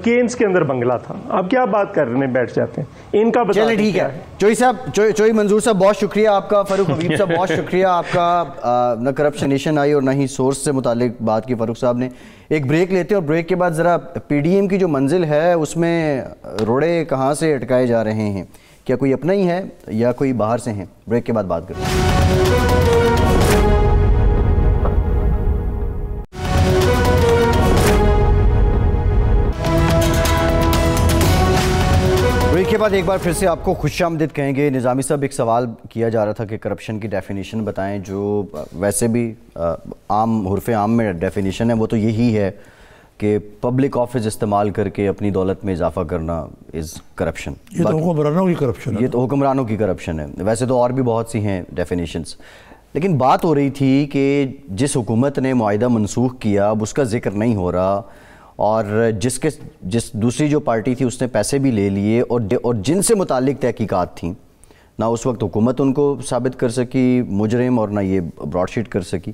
کینز کے اندر بنگلہ تھا. اب کیا بات کرنے بیٹھ جاتے ہیں ان کا. چلیں ٹھیک ہے چوئی صاحب, چوئی منظور صاحب بہت شکریہ آپ کا. فاروق حبیب صاحب بہت شکریہ آپ کا. نہ کرپشن آئی اور نہ ہی سورس سے متعلق بات کی فاروق صاحب نے. ایک بریک لیتے ہیں اور بریک کے بعد ذرا پی ڈی ایم کی جو منزل ہے اس میں روڑے کہاں سے اٹکائے جا رہے ہیں, کیا کوئی اپنا ہی ہے یا کوئی باہر سے ہیں؟ بریک کے بعد بات کرتے ہیں. کے بعد ایک بار پھر سے آپ کو خوش آمدید کہیں گے. نظامی صاحب ایک سوال کیا جا رہا تھا کہ کرپشن کی ڈیفینیشن بتائیں, جو ویسے بھی عام حرف عام میں ڈیفینیشن ہے وہ تو یہی ہے کہ پبلک آفس استعمال کر کے اپنی دولت میں اضافہ کرنا از کرپشن. یہ تو حکمرانوں کی کرپشن ہے. یہ تو حکمرانوں کی کرپشن ہے. ویسے تو اور بھی بہت سی ہیں ڈیفینیشنز, لیکن بات ہو رہی تھی کہ جس حکومت نے معاہدہ منسوخ کیا اب اس کا ذکر نہیں ہو رہا, اور جس دوسری جو پارٹی تھی اس نے پیسے بھی لے لیے, اور جن سے متعلق تحقیقات تھیں نہ اس وقت حکومت ان کو ثابت کر سکی مجرم اور نہ یہ براڈ شیٹ کر سکی.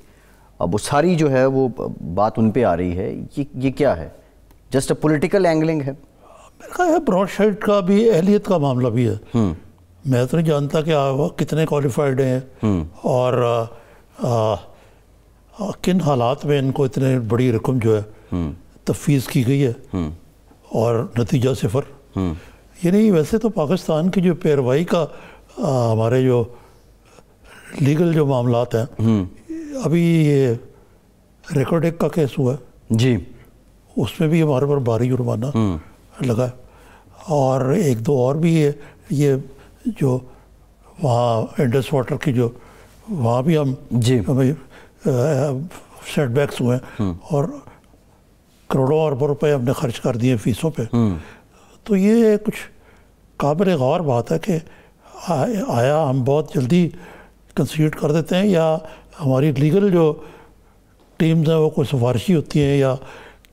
اب وہ ساری جو ہے وہ بات ان پہ آ رہی ہے. یہ کیا ہے؟ جسٹ اے پولیٹیکل اینگلنگ ہے؟ میرے خیال ہے براڈ شیٹ کا بھی اہلیت کا معاملہ بھی ہے. میں تو نہیں جانتا کہ کتنے کوالیفائڈ ہیں اور کن حالات میں ان کو اتنے بڑی رقم جو ہے تفویض کی گئی ہے اور نتیجہ صفر. یعنی ویسے تو پاکستان کی جو پیروائی کا ہمارے جو لیگل جو معاملات ہیں, ابھی یہ ریکارڈ ایک کا کیس ہوا ہے جی, اس میں بھی ہمارے پر بھاری جرمانہ لگا, اور ایک دو اور بھی ہے. یہ جو وہاں انڈس واٹر کی جو وہاں بھی ہمیں سیٹ بیکس ہوئے ہیں اور کروڑوں اربوں روپے ہم نے خرچ کر دیے فیسوں پہ. تو یہ کچھ قابل غور بات ہے کہ آیا ہم بہت جلدی کنسیڈ کر دیتے ہیں یا ہماری لیگل جو ٹیمز ہیں وہ کوئی سفارشی ہوتی ہیں یا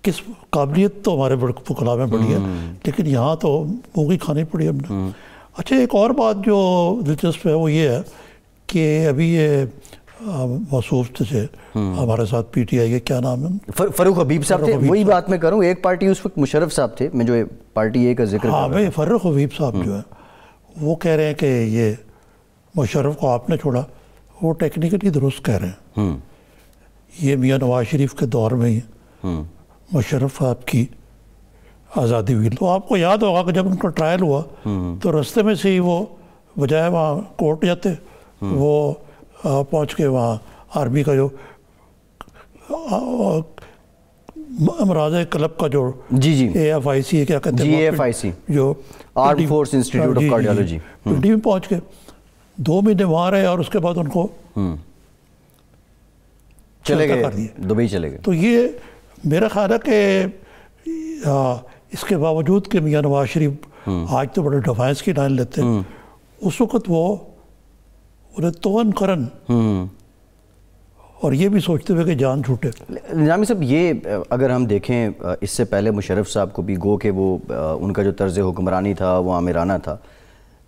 کس قابلیت تو ہمارے وکلاء میں بڑی ہے، لیکن یہاں تو موگی کھانی پڑی ہم نے۔ اچھا ایک اور بات جو دلچسپ ہے وہ یہ ہے کہ ابھی یہ موصوف تھے ہمارے ساتھ پی ٹی آئی کے، کیا نام ہے، فاروق حبیب صاحب تھے، وہی بات میں کروں، ایک پارٹی اس وقت مشرف صاحب تھے، میں جو پارٹی اے کا ذکر ہاں بھائی فاروق حبیب صاحب جو ہے وہ کہہ رہے ہیں کہ یہ مشرف کو آپ نے چھوڑا، وہ ٹیکنیکلی درست کہہ رہے ہیں، یہ میاں نواز شریف کے دور میں ہی مشرف صاحب کی آزادی ہوئی۔ تو آپ کو یاد ہوگا کہ جب ان کا ٹرائل ہوا تو رستے میں سے ہی وہ بجائے وہاں کورٹ جاتے وہ پہنچ کے وہاں آرمی کا جو امراض کلب کا جو اے ایف آئی سی ہے، کیا کہتے ہیں، اے ایف آئی سی جو arm force institute of cardiology, Pindi میں پہنچ کے 2 مہینے وہاں رہے اور اس کے بعد ان کو چلے گئے دبئی چلے گئے۔ تو یہ میرا خیال ہے کہ اس کے باوجود کہ میاں نواز شریف آج تو بڑے ڈیفائنس کی لائن لیتے ہیں، اس وقت وہ انہیں توہن کرن اور یہ بھی سوچتے ہوئے کہ جان چھوٹے۔ نظامی صاحب یہ اگر ہم دیکھیں اس سے پہلے مشرف صاحب کو بھی گو کہ وہ ان کا جو طرز حکمرانی تھا وہ آمرانہ تھا،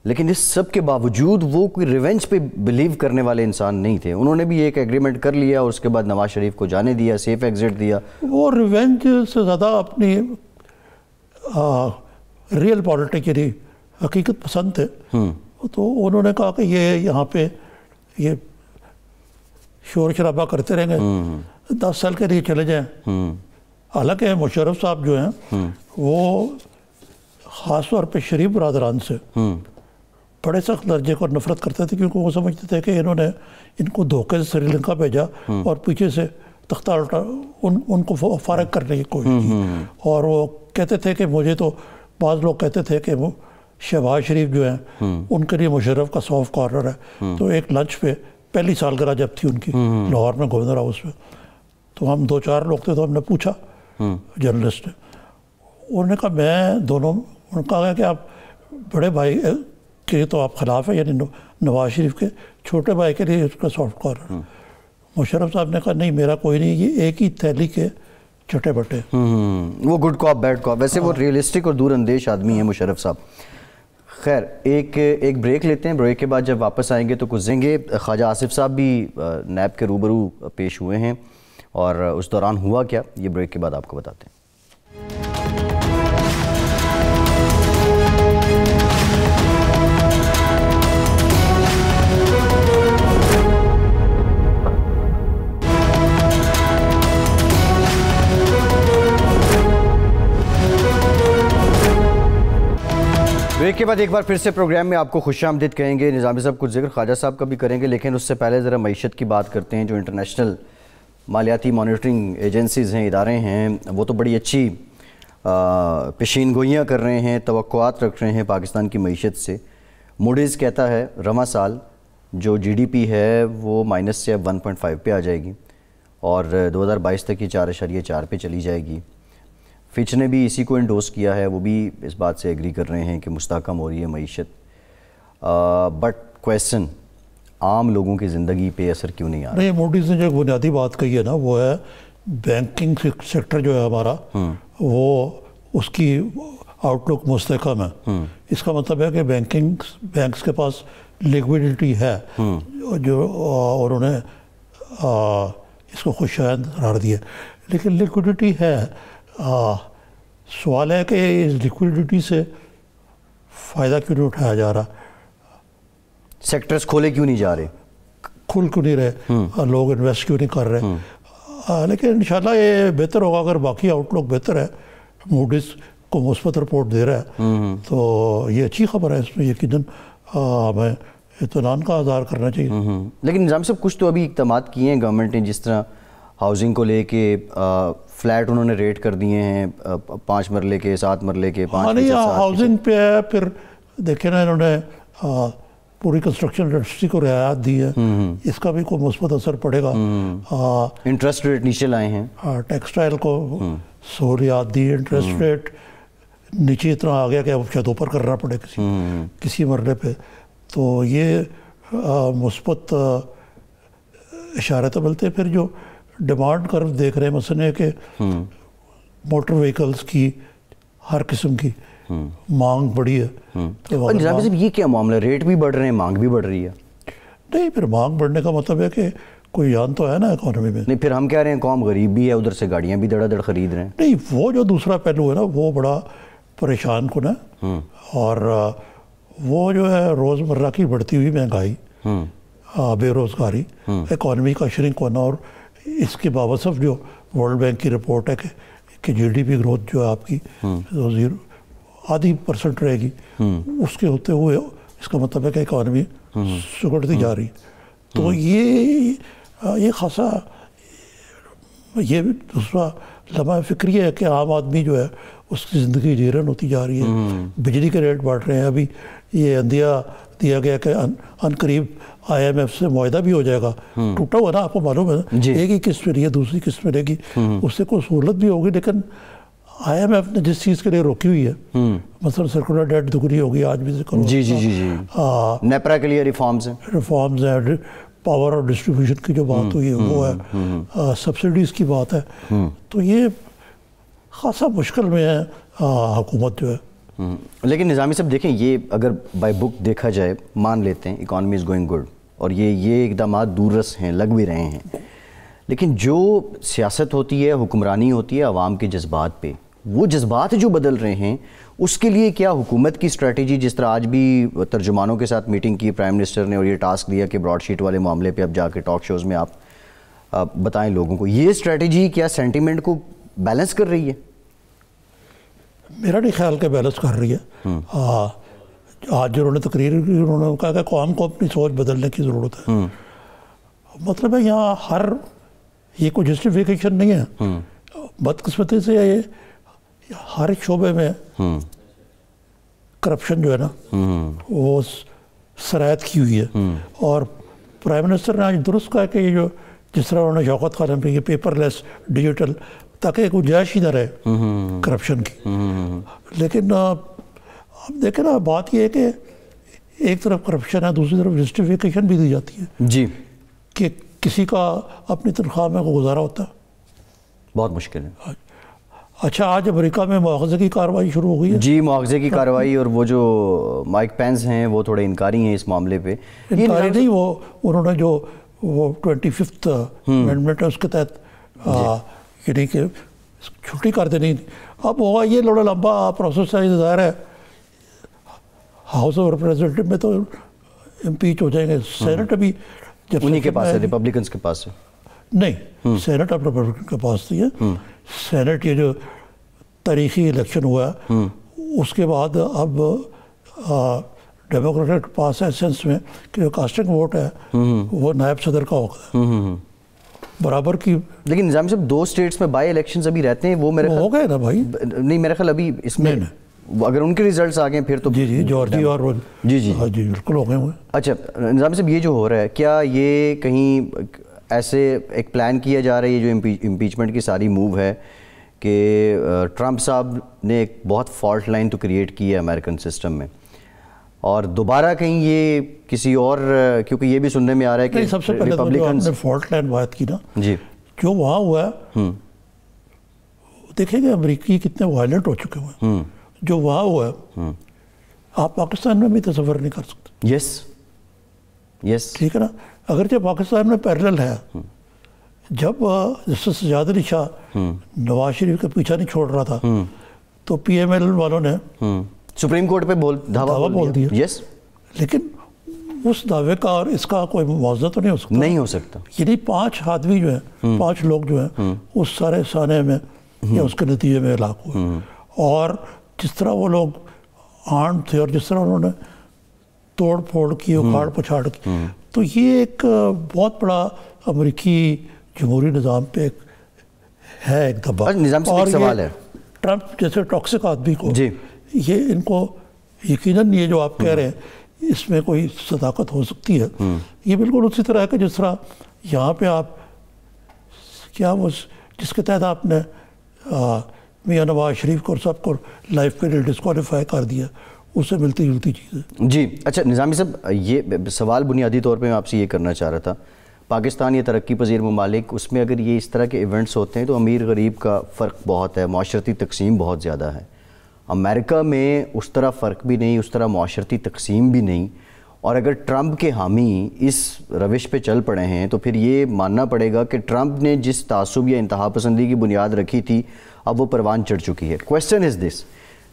لیکن اس سب کے باوجود وہ کوئی ریونج پہ بلیو کرنے والے انسان نہیں تھے۔ انہوں نے بھی ایک ایگریمنٹ کر لیا اور اس کے بعد نواز شریف کو جانے دیا، سیف ایگزٹ دیا۔ وہ ریونج سے زیادہ اپنی ریئل پالیٹک یعنی حقیقت پسند تھے، تو انہوں نے کہا کہ یہ یہاں پہ یہ شور شرابہ کرتے رہیں گے، 10 سال کے لیے چلے جائیں۔ حالانکہ مشرف صاحب جو ہیں وہ خاص طور پہ شریف برادران سے بڑے سخت درجے کو نفرت کرتے تھے، کیونکہ وہ سمجھتے تھے کہ انہوں نے ان کو دھوکے سے سری لنکا بھیجا اور پیچھے سے تختہ الٹا ان کو فارغ کرنے کی کوشش کی۔ اور وہ کہتے تھے کہ مجھے تو بعض لوگ کہتے تھے کہ وہ شہباز شریف جو ہیں ان کے لیے مشرف کا سافٹ کارنر ہے۔ تو ایک لنچ پہ پہلی سالگرہ جب تھی ان کی لاہور میں گورنر ہاؤس میں، تو ہم 2-4 لوگ تھے، تو ہم نے پوچھا جرنلسٹ نے، انہوں نے کہا میں دونوں، انہوں نے کہا کہ آپ بڑے بھائی کے تو آپ خلاف ہیں، یعنی نواز شریف کے، چھوٹے بھائی کے لیے اس کا سافٹ کارنر۔ مشرف صاحب نے کہا نہیں میرا کوئی نہیں، یہ ایک ہی تھیلی کے چٹے بٹے۔ وہ گڈ کاپ بیڈ کاپ، ویسے وہ ریئلسٹک اور دور اندیش آدمی ہیں مشرف صاحب۔ خیر ایک بریک لیتے ہیں، بریک کے بعد جب واپس آئیں گے تو گزریں گے۔ خواجہ آصف صاحب بھی نیب کے روبرو پیش ہوئے ہیں اور اس دوران ہوا کیا، یہ بریک کے بعد آپ کو بتاتے ہیں۔ بریک کے بعد ایک بار پھر سے پروگرام میں آپ کو خوش آمدید کہیں گے۔ نظامی صاحب کچھ ذکر خواجہ صاحب کا بھی کریں گے، لیکن اس سے پہلے ذرا معیشت کی بات کرتے ہیں۔ جو انٹرنیشنل مالیاتی مانیٹرنگ ایجنسیز ہیں، ادارے ہیں، وہ تو بڑی اچھی پیشین گوئیاں کر رہے ہیں، توقعات رکھ رہے ہیں پاکستان کی معیشت سے۔ موڈیز کہتا ہے رواں سال جو جی ڈی پی ہے وہ مائنس سے اب 1.5 پہ آ جائے گی اور 2022 تک یہ 4.4 پہ چلی جائے گی۔ فچ نے بھی اسی کو انڈوس کیا ہے، وہ بھی اس بات سے ایگری کر رہے ہیں کہ مستحکم ہو رہی ہے معیشت۔ بٹ کویسچن، عام لوگوں کی زندگی پہ اثر کیوں نہیں آ رہا؟ نہیں، موڈیز نے جو بنیادی بات کہی ہے نا، وہ ہے بینکنگ سیکٹر جو ہے ہمارا، وہ اس کی آؤٹ لک مستحکم ہے۔ اس کا مطلب ہے کہ بینکس کے پاس لیکویڈیٹی ہے، جو اور انہیں اس کو خوش آئند قرار دیا، لیکن لیکویڈیٹی ہے۔ سوال ہے کہ اس لیکویڈیٹی سے فائدہ کیوں نہیں اٹھایا جا رہا، سیکٹرز کھولے کیوں نہیں جا رہے، کھل کیوں نہیں رہے، لوگ انویسٹ کیوں نہیں کر رہے۔ لیکن انشاءاللہ یہ بہتر ہوگا اگر باقی آؤٹ لک بہتر ہے، موڈیز کو مثبت رپورٹ دے رہا ہے تو یہ اچھی خبر ہے، اس میں یقیناً ہمیں اطمینان کا اظہار کرنا چاہیے۔ لیکن نظام صاحب کچھ تو ابھی اقدامات کیے ہیں گورنمنٹ نے، جس طرح ہاؤسنگ کو لے کے فلیٹ انہوں نے ریٹ کر دیے ہیں، 5 مرلے کے، 7 مرلے کے، 5 نہیں ہاؤسنگ پہ ہے۔ پھر دیکھیں نا انہوں نے پوری کنسٹرکشن انڈسٹری کو رعایت دی ہے، اس کا بھی کوئی مثبت اثر پڑے گا۔ انٹرسٹ ریٹ نیچے لائے ہیں، ٹیکسٹائل کو سہولیات دی، انٹرسٹ ریٹ نیچے اتنا آ گیا کہ اب شاید اوپر کرنا پڑے کسی مرلے پہ، تو یہ مثبت اشارت ملتے ہیں. پھر جو ڈیمانڈ کرو دیکھ رہے ہیں مثلا کہ موٹر وہیکلس کی ہر قسم کی مانگ بڑی ہے. اور نظامی صاحب یہ کیا معاملہ, ریٹ بھی بڑھ رہے ہیں, مانگ بھی بڑھ رہی ہے؟ نہیں, پھر مانگ بڑھنے کا مطلب ہے کہ کوئی جان تو ہے نا اکانومی میں. نہیں, پھر ہم کہہ رہے ہیں قوم غریب بھی ہے, ادھر سے گاڑیاں بھی دڑا دڑ خرید رہے ہیں. نہیں, وہ جو دوسرا پہلو ہے نا وہ بڑا پریشان کن ہے. اور وہ جو ہے روزمرہ کی بڑھتی ہوئی مہنگائی, بے روزگاری, اکانومی کا شرنک ہونا, اور اس کے باوصف جو ورلڈ بینک کی رپورٹ ہے کہ جی ڈی پی گروتھ جو ہے آپ کی 0.5% رہے گی, اس کے ہوتے ہوئے اس کا مطلب ہے کہ اکانومی سکڑتی جا رہی. تو یہ خاصا یہ دوسرا لمحہ فکری ہے کہ عام آدمی جو ہے اس کی زندگی جیرن ہوتی جا رہی ہے. بجلی کے ریٹ بڑھ رہے ہیں. ابھی یہ اندیا دیا گیا کہ ان قریب IMF سے معاہدہ بھی ہو جائے گا. ٹوٹا ہوا نا, آپ کو معلوم ہے, ایک ہی قسط ملے گی, دوسری قسط ملے گی, اس سے کوئی سہولت بھی ہوگی. لیکن IMF نے جس چیز کے لیے روکی ہوئی ہے, مثلا سرکولر ڈیٹ دگنی ہوگی, آج بھی ذکر جی جی جی جی نیپرا کے لیے ریفارمز ہیں, پاور اور ڈسٹریبیوشن کی جو بات ہوئی ہے وہ ہے, سبسڈیز کی بات ہے. تو یہ خاصا مشکل میں ہے حکومت جو ہے. لیکن نظامی صاحب دیکھیں, یہ اگر بائی بک دیکھا جائے, مان لیتے ہیں اکانومی از گوئنگ گڈ اور یہ اقدامات دور رس ہیں, لگ بھی رہے ہیں, لیکن جو سیاست ہوتی ہے, حکمرانی ہوتی ہے عوام کے جذبات پہ, وہ جذبات جو بدل رہے ہیں اس کے لیے کیا حکومت کی اسٹریٹجی, جس طرح آج بھی ترجمانوں کے ساتھ میٹنگ کی پرائم منسٹر نے اور یہ ٹاسک دیا کہ براڈ شیٹ والے معاملے پہ اب جا کے ٹاک شوز میں آپ بتائیں لوگوں کو, یہ اسٹریٹجی کیا سینٹیمنٹ کو بیلنس کر رہی ہے؟ میرا نہیں خیال کہ بیلنس کر رہی ہے. آج جو انہوں نے تقریر کی, انہوں نے کہا کہ قوم کو اپنی سوچ بدلنے کی ضرورت ہے. مطلب ہے یہاں یہ کوئی جسٹیفیکیشن نہیں ہے. بدقسمتی سے ہر ایک شعبے میں کرپشن جو ہے نا وہ سرایت کی ہوئی ہے. اور پرائم منسٹر نے آج درست کہا کہ یہ جو جس طرح انہوں نے شوکت خانم پہ یہ پیپر لیس ڈیجیٹل, تاکہ کوئی گنجائش ہی نہ رہے کرپشن کی. لیکن اب دیکھیں نا, بات یہ ہے کہ ایک طرف کرپشن ہے, دوسری طرف جسٹیفیکیشن بھی دی جاتی ہے جی کہ کسی کا اپنی تنخواہ میں کو گزارا ہوتا ہے. بہت مشکل ہے. اچھا, آج امریکہ میں مواخذے کی کارروائی شروع ہو گئی ہے. جی, مواخذے کی کارروائی, اور وہ جو مائک پینس ہیں وہ تھوڑے انکاری ہیں اس معاملے پہ. انکاری نہیں, وہ انہوں نے جو 25th امینڈمنٹ ہے اس کے تحت یعنی کہ چھٹی کر دینی. اب ہوگا یہ لوڑا لمبا پروسیس ہے, ظاہر ہے ہاؤس آف ریپریزنٹیٹو میں تو امپیچ ہو جائیں گے. سینٹ ابھی جب انہی کے پاس ہے, ریپبلکنز کے پاس ہے. نہیں, سینٹ اب ریپبلکن کے پاس تھی ہے. سینٹ یہ جو تاریخی الیکشن ہوا ہے اس کے بعد اب ڈیموکریٹ کے پاس ہے سینس میں کہ جو کاسٹنگ ووٹ ہے وہ نائب صدر کا ہوتا ہے برابر کی. لیکن نظام صاحب 2 اسٹیٹس میں بائی الیکشنز ابھی رہتے ہیں, وہ میرے ہو گئے نا بھائی. نہیں, میرے خیال ابھی اس میں اگر ان کے ریزلٹس آ گئے پھر تو جی جارجی اور جی جی جی بالکل ہو گئے ہوئے. اچھا نظام صاحب, یہ جو ہو رہا ہے کیا یہ کہیں ایسے ایک پلان کیا جا رہا ہے, یہ جو امپیچمنٹ کی ساری موو ہے کہ ٹرمپ صاحب نے ایک بہت فالٹ لائن تو کریٹ کی ہے امریکن سسٹم میں, اور دوبارہ کہیں یہ کسی اور, کیونکہ یہ بھی سننے میں آ رہا ہے کہ سب سے پہلے تو جو آپ نے فالٹ لائن بات کی نا, جی جو وہاں ہوا ہے دیکھیں گے امریکی کتنے وائلنٹ ہو چکے ہوئے ہیں. جو وہاں ہوا ہے آپ پاکستان میں بھی تصور نہیں کر سکتے. یس ٹھیک ہے نا. اگرچہ پاکستان میں پیرلل ہے, جب جسٹس سجاد علی شاہ نواز شریف کا پیچھا نہیں چھوڑ رہا تھا تو پی ایم ایل والوں نے سپریم کورٹ پہ دعویٰ بول دیا. یس, لیکن اس دعوے کا اور اس کا کوئی موازنہ تو نہیں ہو سکتا. یعنی 5 آدمی جو ہیں, 5 لوگ جو ہیں اس سارے سانے میں یا اس کے نتیجے میں ہلاک ہوئے. اور جس طرح وہ لوگ آرم تھے اور جس طرح انہوں نے توڑ پھوڑ کی, اکھاڑ پچھاڑ کی, تو یہ ایک بہت بڑا امریکی جمہوری نظام پہ ہے ایک دبا. اور سوال ہے, ٹرمپ جیسے ٹاکسک آدمی کو جی یہ ان کو یقیناً یہ جو آپ کہہ رہے ہیں اس میں کوئی صداقت ہو سکتی ہے. یہ بالکل اسی طرح ہے کہ جس طرح یہاں پہ آپ کیا وہ جس کے تحت آپ نے میاں نواز شریف کو اور سب کو لائف کے لیے ڈسکوالیفائی کر دیا, اس سے ملتی جلتی چیز ہے. جی اچھا نظامی صاحب, یہ سوال بنیادی طور پہ میں آپ سے یہ کرنا چاہ رہا تھا, پاکستان یا ترقی پذیر ممالک، اس میں اگر یہ اس طرح کے ایونٹس ہوتے ہیں تو امیر غریب کا فرق بہت ہے، معاشرتی تقسیم بہت زیادہ ہے. امریکہ میں اس طرح فرق بھی نہیں، اس طرح معاشرتی تقسیم بھی نہیں. اور اگر ٹرمپ کے حامی اس روش پہ چل پڑے ہیں تو پھر یہ ماننا پڑے گا کہ ٹرمپ نے جس تعصب یا انتہا پسندی کی بنیاد رکھی تھی اب وہ پروان چڑھ چکی ہے. کویسچن از دس،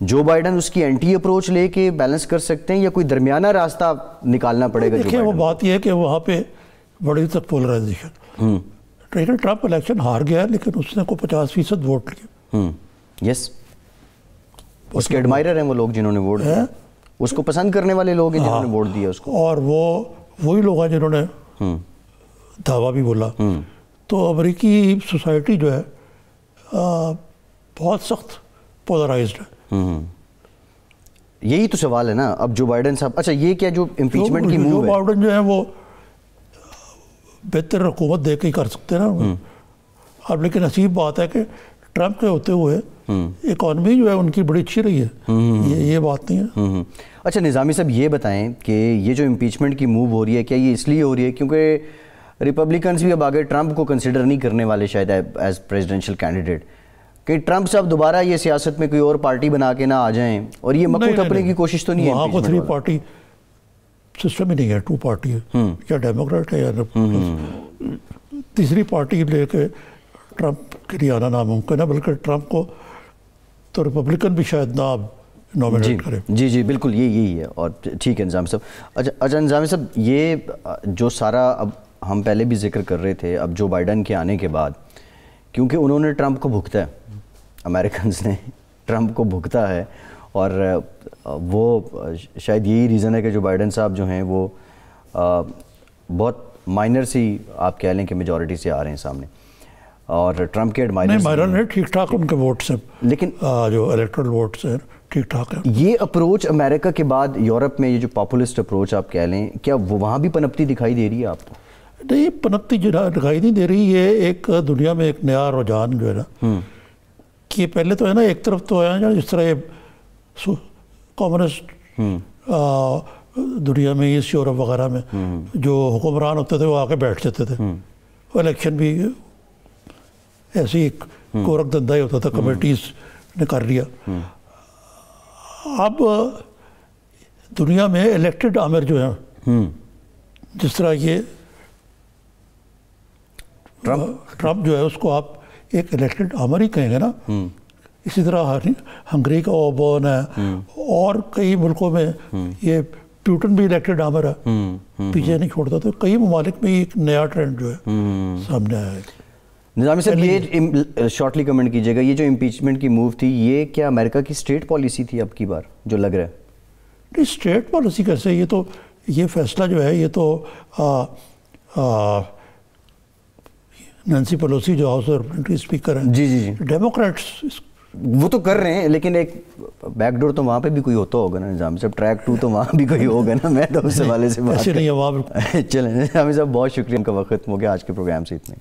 جو بائیڈن اس کی اینٹی اپروچ لے کے بیلنس کر سکتے ہیں یا کوئی درمیانہ راستہ نکالنا پڑے گا؟ دیکھیں وہ بات یہ ہے کہ وہاں پہ بڑی تک پولرائزیشن، لیکن ٹرمپ الیکشن ہار گیا لیکن اس نے کو 50% ووٹ لیے. یس، اس کے ایڈمائرر ہیں وہ لوگ جنہوں نے ووٹ دیا، اس کو پسند کرنے والے لوگ ہیں جنہوں نے ووٹ دیا اس کو، اور وہی لوگ ہیں جنہوں نے دعویٰ بھی بولا. تو امریکی سوسائٹی جو ہے بہت سخت پولرائزڈ ہے. یہی تو سوال ہے نا. اب جو بائیڈن صاحب، اچھا یہ کیا جو امپیچمنٹ کی موو ہے، جو بائیڈن جو ہے وہ بہتر حکومت دے کے ہی کر سکتے ہیں نا. اب لیکن عجیب بات ہے کہ ٹرمپ کے ہوتے ہوئے اکانومی جو ہے ان کی بڑی اچھی رہی ہے، یہ بات نہیں ہے. اچھا نظامی صاحب یہ بتائیں کہ یہ جو امپیچمنٹ کی موو ہو رہی ہے، کیا یہ اس لیے ہو رہی ہے کیونکہ ریپبلکنز بھی اب آگے ٹرمپ کو کنسیڈر نہیں کرنے والے شاید ایز پریزیڈنشل کینڈیڈیٹ، کہ ٹرمپ صاحب دوبارہ یہ سیاست میں کوئی اور پارٹی بنا کے نہ آ جائیں، اور یہ مکو ٹپنے کی کوشش تو نہیں ہے؟ وہاں کو 3 پارٹی سسٹم ہی نہیں ہے، 2 پارٹی ہے، یا ڈیموکریٹ ہے یا تیسری پارٹی لے کے ٹرمپ کے لیے آنا ناممکن ہے. بلکہ ٹرمپ کو تو ریپبلکن بھی شاید نہ نومینیٹ کرے. جی بالکل یہی ہے. اور ٹھیک ہے نظامی صاحب. اچھا نظامی صاحب یہ جو سارا اب ہم پہلے بھی ذکر کر رہے تھے، اب جو بائیڈن کے آنے کے بعد، کیونکہ انہوں نے ٹرمپ کو بھگتا ہے، امریکنز نے ٹرمپ کو بھگتا ہے، اور وہ شاید یہی ریزن ہے کہ جو بائیڈن صاحب جو ہیں وہ بہت مائنر سی آپ کہہ لیں کہ میجورٹی سے آ رہے ہیں سامنے، اور ٹرمپ کے ایڈمائررز مائنر نہیں، ٹھیک ٹھاک ان کے ووٹس ہیں، لیکن جو الیکٹرل ووٹس ہیں ٹھیک ٹھاک ہیں. یہ اپروچ امریکہ کے بعد یورپ میں، یہ جو پاپولسٹ اپروچ آپ کہہ لیں، کیا وہ وہاں بھی پنپتی دکھائی دے رہی ہے آپ کو؟ نہیں، پنپتی دکھائی نہیں دے رہی. یہ ایک دنیا میں ایک نیا رجحان جو ہے نا، کہ پہلے تو ہے نا ایک طرف تو ہے جس طرح یہ کمیونسٹ دنیا میں، ایسٹ یورپ وغیرہ میں جو حکمران ہوتے تھے وہ آ کے بیٹھ جاتے تھے، الیکشن بھی ایسی ایک کورک دندہ ہی ہوتا تھا، کمیٹیز نے کر لیا. اب دنیا میں الیکٹڈ آمر جو ہیں، جس طرح یہ ٹرمپ جو ہے اس کو آپ ایک الیکٹڈ آمر ہی کہیں گے نا، اسی طرح ہنگری کا اوبون ہے، اور کئی ملکوں میں یہ پیوٹن بھی الیکٹڈ آمر ہے، پیچھے نہیں چھوڑتا. تو کئی ممالک میں ایک نیا ٹرینڈ جو ہے سامنے آیا ہے. نظامی صاحب یہ شارٹلی کمنٹ کیجیے گا، یہ جو امپیچمنٹ کی موو تھی، یہ کیا امریکہ کی اسٹیٹ پالیسی تھی اب کی بار جو لگ رہا ہے؟ نہیں، اسٹیٹ پالیسی کیسے؟ یہ تو یہ فیصلہ جو ہے یہ تو نینسی پیلوسی جو ہاؤس ریپرزینٹیٹیو اسپیکر ہیں، جی ڈیموکریٹس وہ تو کر رہے ہیں، لیکن ایک بیک ڈور تو وہاں پہ بھی کوئی ہوتا ہوگا نا نظامی صاحب، ٹریک 2 تو وہاں بھی کوئی ہوگا نا. میں تو اس حوالے سے بات ایسے نہیں ہے وہاں. چلیں نظامی صاحب بہت شکریہ، ان کا وقت ختم ہو گیا، آج کے پروگرام سے اتنے.